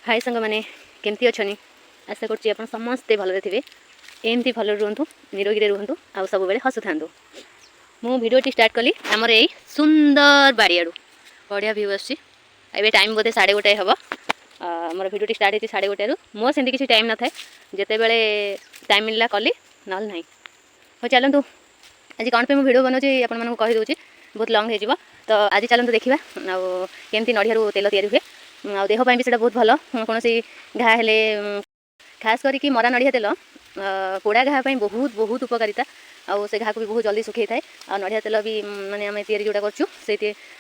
हाय संग मैंने केमती अच्छा आशा कर समस्ते भल थे एमती भल रुहतु निरोगी रुहतु आ सब बेले हसु था मु भिडियोटी स्टार्ट कली आमर यही सुंदर बाड़ियाड़ू बढ़िया भ्यू आस टाइम बोधे 1:30 हम मोर भिडियोटी स्टार्ट होती 1:30 मोर से किसी टाइम न था जिते बड़े टाइम मिलला कली ना ना हो चलतु आज कौन पे भिडियो बनाऊँगी आपको कहीदे बहुत लंग हो तो आज चलतु देखा आमती नड़िया तेल या हुए आ देहपाई भी बहुत भल कौन घा हेले खास करके मरा नड़िया तेल पोड़ा घा बहुत बहुत उपकारिता आउ से घा को भी बहुत जल्दी सुखई थाए आ नड़िया तेल भी माने आम या जोटा कर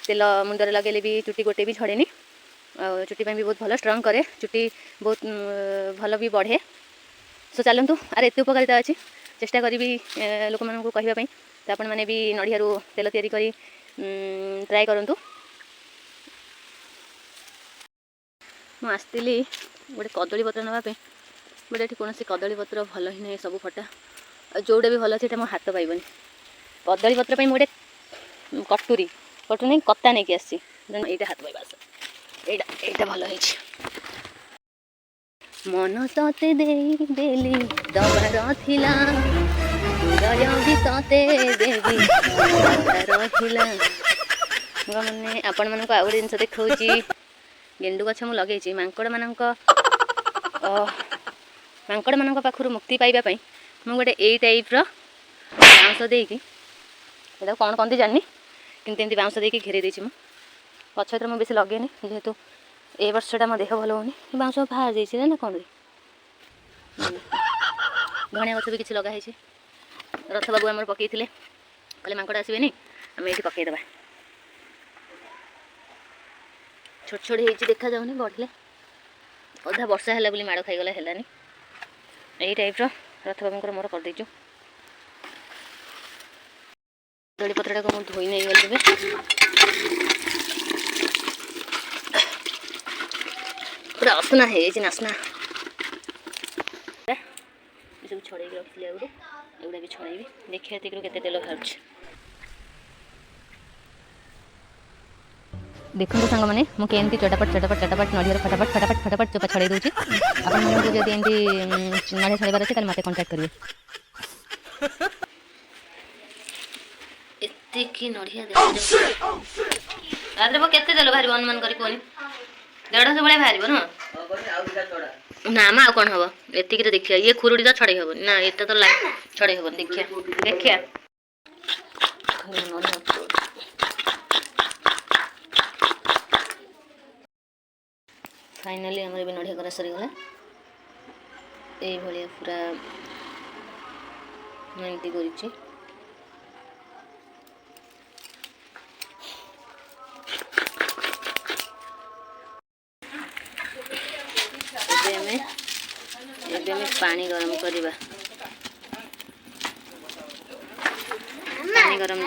तेल मुंडे लगे भी चुटी गोटे भी झड़ेनी चुटी भी बहुत भल स्ट्रंग करे चुटी बहुत भल भी बढ़े सो चलतु आर एत उपकारिता अच्छी चेष्टा करी लोक मानू कहवाई तो आपण मैंने भी नड़िया तेल या ट्राए करूँ मुझे गोटे कदली पत्र नापी बट ये कौन कदली पत्र भल ही नहीं सब फटा जोड़ा भी भल अच्छे मो हाथ पाइबनी कदली पत्र मुझे कटुरी कटुरी नहीं कता नहीं आसी यहाँ हाथ पाइबा यहाँ भल है मन तते देली दबार थिला भी तते देवी रहिला मैंने आपण मन को आउ गोटे जिन देखा गेंडु गछ मु लगे मांकड़ मान पाखु मुक्ति पाइबापी मुझे गोटे यही टाइप बाउंस देकी कौन कहते जानी कि बाउंस देकी घेरे देती गछ तो मुझे बेस लगेनि जेहेतु ए वर्षटा मो देह भल होनी बाउंस बाहर जाइए ना कौन धनिया गछ भी किसी लगाई रथ बाबू आम पकई कहले मांकड़ आसबे आम ये पकईदे छोट छोट हो देखा जाऊनी बढ़ले अधा वर्षा है बोली माड़ खाईगला है यही टाइप रथ बाबू मोर कर देचु दड़ी पत्रटा को धोई नहीं गली पूरा असना है नासना सब छड़े रखी एगुड़ा भी छड़ेबी देखिए के तेल बाहर देखो सांग मैंने मुझे चटापट नड़िया फटाफट चोपा छड़े दूसरी आपको जब एमती नड़िया छड़ार अच्छे मत कंटाक्ट करेंगे एतिकी नड़िया देखो केते तेल बाहर अनुमान कर कहनी 150 भाई बाहर ना ना कौन हम एतिक देखिए ये खुरुड़ी तो छड़े हेबन ना ये तो छड़े हेबन देखिए फाइनाली आम भी नड़िया करा सरीगला ये पूरा एमती कर पानी गरम करवा पानी गरम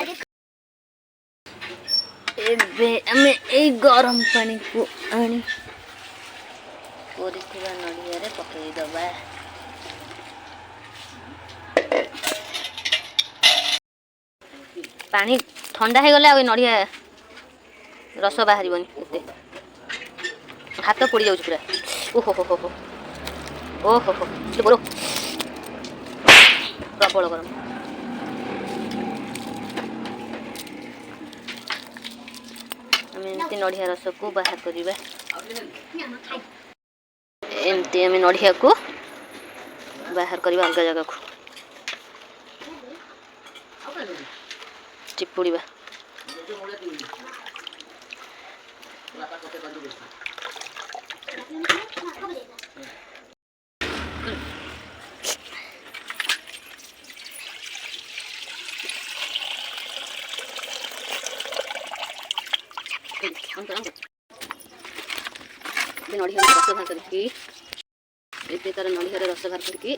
ए गरम पानी को आनी नड़िया पकईदबा पानी ठंडा हो गले नड़िया रस बाहर हाथ पोड़ जाऊँ पूरा ओहो हो हो ओहो हो बोलो प्रबल गरम एमती नड़िया रस को बाहर करवा एमती आम नड़िया को बाहर करवा अलग जगह को चिपुड़ा नड़िया रस बाहर करके तार नड़िया रस बाहर करके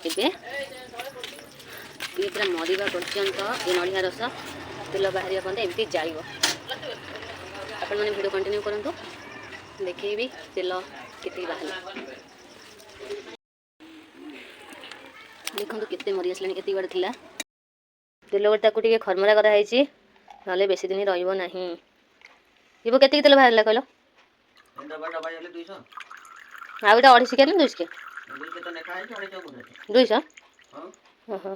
पूरा मरिबा पर्यंत ये नड़िया रस तेल बाहर पर्यंत एमती जाइब आपण मैंने वीडियो कंटिन्यू करूँ देखी तेल के बाहर देखो केते मरी आसला केत बार थी तेल गोटा को खरमरा कराई ना बेसी दिन रही ये केत तेल बाहर कहल ଆଉ ଏଇଟା 250 ନା 200? ଦୁଇଶହ ତ ଲେଖା ହେଇଛି 250 200? ହଁ। ଓହୋ।